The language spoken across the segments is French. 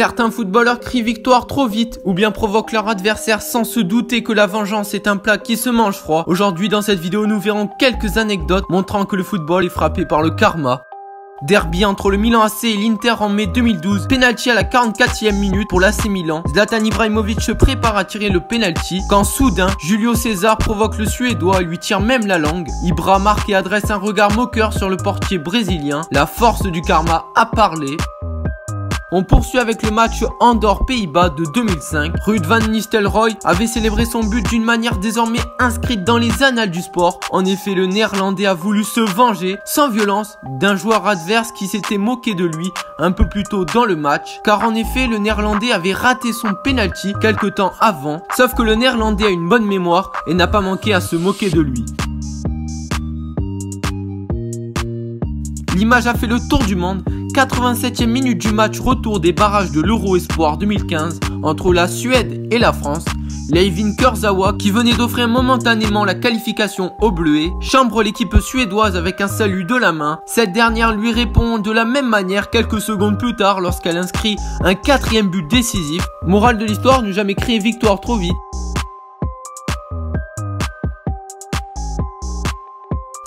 Certains footballeurs crient victoire trop vite ou bien provoquent leur adversaire sans se douter que la vengeance est un plat qui se mange froid. Aujourd'hui dans cette vidéo nous verrons quelques anecdotes montrant que le football est frappé par le karma. Derby entre le Milan AC et l'Inter en mai 2012, penalty à la 44e minute pour l'AC Milan. Zlatan Ibrahimovic se prépare à tirer le penalty quand soudain Julio César provoque le Suédois et lui tire même la langue. Ibra marque et adresse un regard moqueur sur le portier brésilien. La force du karma a parlé. On poursuit avec le match Andorre-Pays-Bas de 2005. Ruud van Nistelrooy avait célébré son but d'une manière désormais inscrite dans les annales du sport. En effet, le Néerlandais a voulu se venger, sans violence, d'un joueur adverse qui s'était moqué de lui un peu plus tôt dans le match. Car en effet, le Néerlandais avait raté son penalty quelque temps avant. Sauf que le Néerlandais a une bonne mémoire et n'a pas manqué à se moquer de lui. L'image a fait le tour du monde. 87e minute du match retour des barrages de l'Euro Espoir 2015 entre la Suède et la France. Layvin Kurzawa, qui venait d'offrir momentanément la qualification aux Bleuets, chambre l'équipe suédoise avec un salut de la main. Cette dernière lui répond de la même manière quelques secondes plus tard lorsqu'elle inscrit un 4e but décisif. Morale de l'histoire, ne jamais crier victoire trop vite.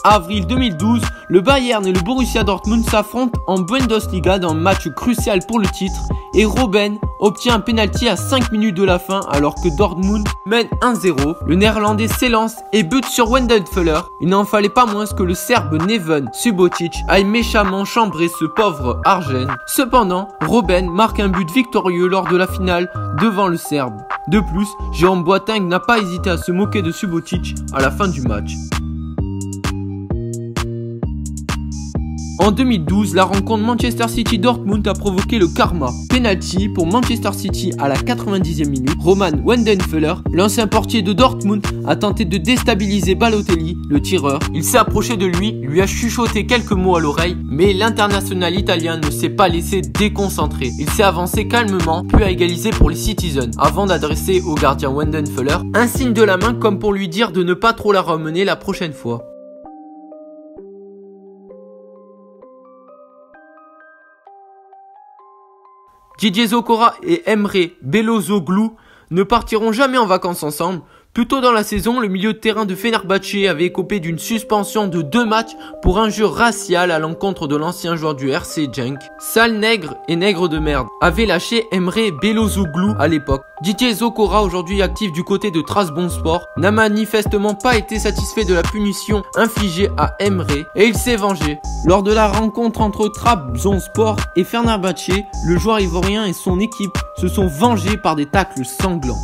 Avril 2012, le Bayern et le Borussia Dortmund s'affrontent en Bundesliga dans un match crucial pour le titre et Robben obtient un penalty à 5 minutes de la fin alors que Dortmund mène 1-0. Le Néerlandais s'élance et bute sur Weidenfeller. Il n'en fallait pas moins que le Serbe Neven Subotic aille méchamment chambrer ce pauvre Argène. Cependant, Robben marque un but victorieux lors de la finale devant le Serbe. De plus, Jérôme Boateng n'a pas hésité à se moquer de Subotic à la fin du match. En 2012, la rencontre Manchester City-Dortmund a provoqué le karma. Penalty pour Manchester City à la 90e minute. Roman Weidenfeller, l'ancien portier de Dortmund, a tenté de déstabiliser Balotelli, le tireur. Il s'est approché de lui a chuchoté quelques mots à l'oreille, mais l'international italien ne s'est pas laissé déconcentrer. Il s'est avancé calmement, puis a égalisé pour les Citizens, avant d'adresser au gardien Weidenfeller un signe de la main comme pour lui dire de ne pas trop la ramener la prochaine fois. Didier Zokora et Emre Belözoğlu ne partiront jamais en vacances ensemble. Plus tôt dans la saison, le milieu de terrain de Fenerbahçe avait écopé d'une suspension de 2 matchs pour injure raciale à l'encontre de l'ancien joueur du RC Genk. Sale nègre et nègre de merde avait lâché Emre Belözoğlu à l'époque. Didier Zokora, aujourd'hui actif du côté de Trabzonspor, n'a manifestement pas été satisfait de la punition infligée à Emre et il s'est vengé. Lors de la rencontre entre Trabzonspor et Fenerbahçe, le joueur ivoirien et son équipe se sont vengés par des tacles sanglants.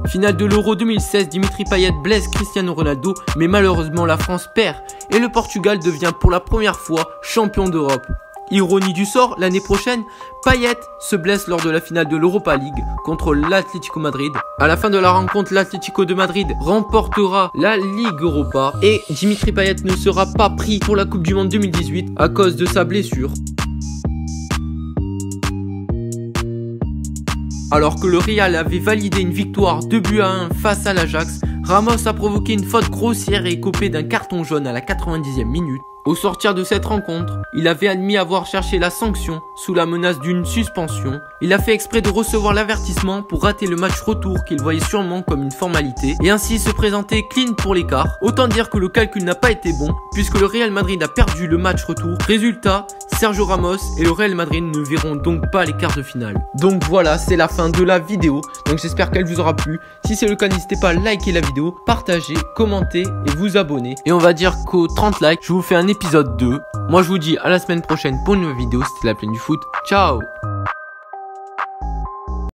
Finale de l'Euro 2016, Dimitri Payet blesse Cristiano Ronaldo, mais malheureusement la France perd et le Portugal devient pour la première fois champion d'Europe. Ironie du sort, l'année prochaine, Payet se blesse lors de la finale de l'Europa League contre l'Atlético Madrid. À la fin de la rencontre, l'Atlético de Madrid remportera la Ligue Europa et Dimitri Payet ne sera pas pris pour la Coupe du Monde 2018 à cause de sa blessure. Alors que le Real avait validé une victoire 2-1 face à l'Ajax, Ramos a provoqué une faute grossière et écopé d'un carton jaune à la 90e minute. Au sortir de cette rencontre, il avait admis avoir cherché la sanction sous la menace d'une suspension. Il a fait exprès de recevoir l'avertissement pour rater le match retour qu'il voyait sûrement comme une formalité et ainsi se présenter clean pour l'écart. Autant dire que le calcul n'a pas été bon puisque le Real Madrid a perdu le match retour. Résultat, Sergio Ramos et le Real Madrid ne verront donc pas les quarts de finale. Donc voilà, c'est la fin de la vidéo. Donc j'espère qu'elle vous aura plu. Si c'est le cas, n'hésitez pas à liker la vidéo, partager, commenter et vous abonner. Et on va dire qu'aux 30 likes, je vous fais un épisode 2. Moi je vous dis à la semaine prochaine pour une nouvelle vidéo. C'était la plaine du foot. Ciao.